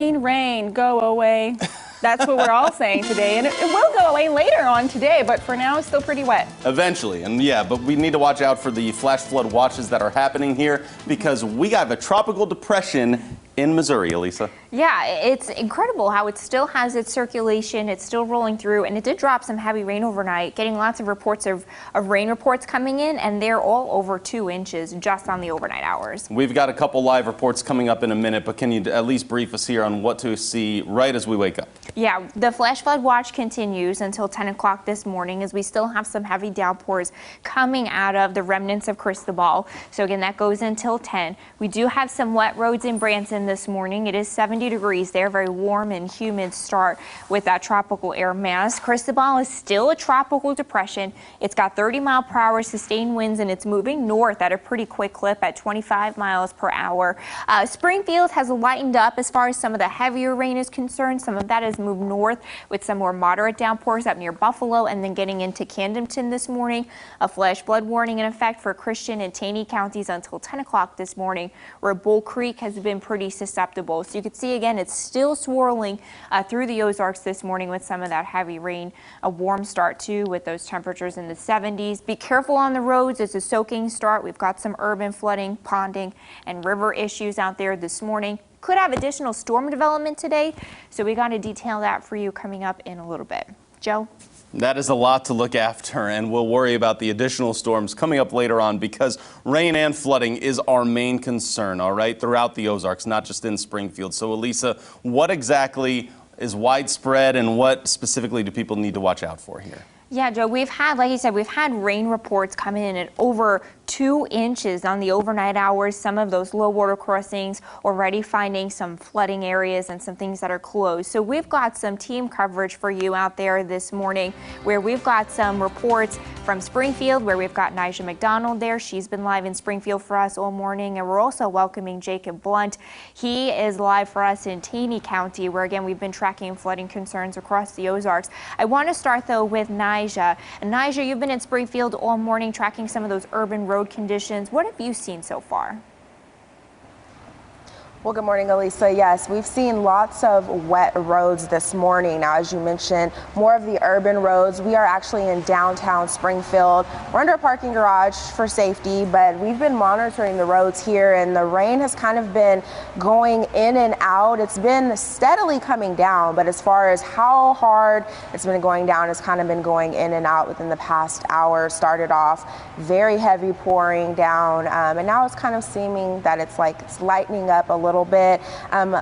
Rain, go away. That's what we're all saying today, and it will go away later on today, but for now it's still pretty wet. Eventually, and yeah, but we need to watch out for the flash flood watches that are happening here because we got a tropical depression in Missouri, Elisa. Yeah, it's incredible how it still has its circulation. It's still rolling through, and it did drop some heavy rain overnight, getting lots of reports of rain reports coming in, and they're all over 2 inches just on the overnight hours. We've got a couple live reports coming up in a minute, but can you at least brief us here on what to see right as we wake up? Yeah, the flash flood watch continues until 10 o'clock this morning as we still have some heavy downpours coming out of the remnants of Cristobal. So again, that goes until 10. We do have some wet roads in Branson this morning. It is 70 degrees there, very warm and humid start with that tropical air mass. Cristobal is still a tropical depression. It's got 30-mile-per-hour sustained winds, and it's moving north at a pretty quick clip at 25 miles per hour. Springfield has lightened up as far as some of the heavier rain is concerned. Some of that has moved north with some more moderate downpours up near Buffalo and then getting into Camdenton this morning. A flash flood warning in effect for Christian and Taney counties until 10 o'clock this morning, where Bull Creek has been pretty susceptible. So you can see again, it's still swirling through the Ozarks this morning with some of that heavy rain. A warm start too with those temperatures in the 70s. Be careful on the roads. It's a soaking start. We've got some urban flooding, ponding, and river issues out there this morning. Could have additional storm development today, so we got to detail that for you coming up in a little bit. Joe? That is a lot to look after, and we'll worry about the additional storms coming up later on because rain and flooding is our main concern, all right, throughout the Ozarks, not just in Springfield. So, Elisa, what exactly is widespread and what specifically do people need to watch out for here? Yeah, Joe, we've had, like you said, we've had rain reports coming in at over 2 inches on the overnight hours. Some of those low water crossings already finding some flooding areas and some things that are closed. So we've got some team coverage for you out there this morning where we've got some reports from Springfield where we've got Nija McDonald there. She's been live in Springfield for us all morning, and we're also welcoming Jacob Blunt. He is live for us in Taney County where again we've been tracking flooding concerns across the Ozarks. I want to start though with Nija. And Nija, you've been in Springfield all morning tracking some of those urban road conditions. What have you seen so far? Well, good morning, Elisa. Yes, we've seen lots of wet roads this morning. Now, as you mentioned, more of the urban roads. We are actually in downtown Springfield. We're under a parking garage for safety, but we've been monitoring the roads here, and the rain has kind of been going in and out. It's been steadily coming down, but as far as how hard it's been going down, it's kind of been going in and out within the past hour. Started off very heavy pouring down, and now it's kind of seeming that it's lightening up a little bit.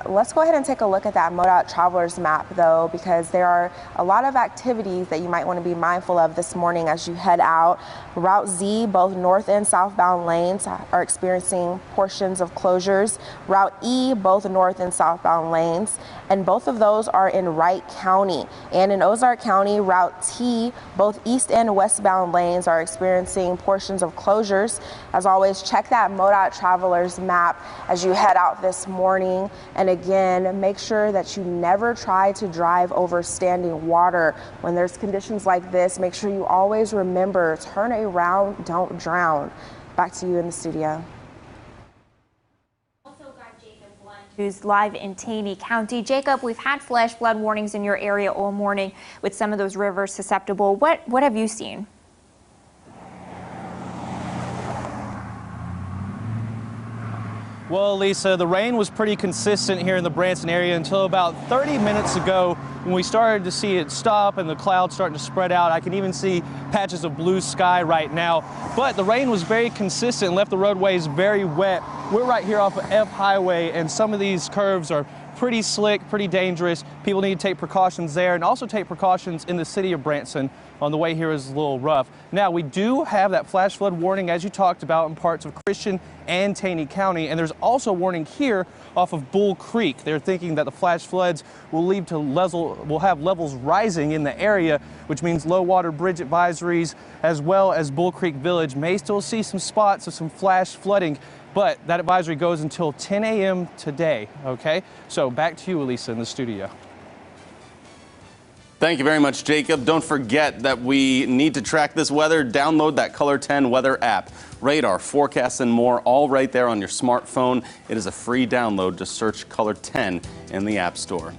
Let's go ahead and take a look at that MoDOT Travelers map though, because there are a lot of activities that you might want to be mindful of this morning as you head out. Route Z, both north and southbound lanes are experiencing portions of closures. Route E, both north and southbound lanes, and both of those are in Wright County. And in Ozark County, Route T, both east and westbound lanes are experiencing portions of closures. As always, check that MoDOT Travelers map as you head out this morning. And again, make sure that you never try to drive over standing water. When there's conditions like this, make sure you always remember, turn around, don't drown. Back to you in the studio. Who's live in Taney County. Jacob, we've had flash flood warnings in your area all morning with some of those rivers susceptible. What have you seen? Well, Lisa, the rain was pretty consistent here in the Branson area until about 30 minutes ago when we started to see it stop and the clouds starting to spread out. I can even see patches of blue sky right now. But the rain was very consistent and left the roadways very wet. We're right here off of F Highway, and some of these curves are pretty slick, pretty dangerous. People need to take precautions there and also take precautions in the city of Branson. On the way here is a little rough. Now, we do have that flash flood warning, as you talked about, in parts of Christian and Taney County, and there's also a warning here off of Bull Creek. They're thinking that the flash floods will have levels rising in the area, which means low water bridge advisories, as well as Bull Creek Village may still see some spots of some flash flooding, but that advisory goes until 10 a.m. today, okay? So back to you, Elisa, in the studio. Thank you very much, Jacob. Don't forget that we need to track this weather. Download that Color 10 weather app. Radar, forecasts, and more, all right there on your smartphone. It is a free download. Just search Color 10 in the App Store.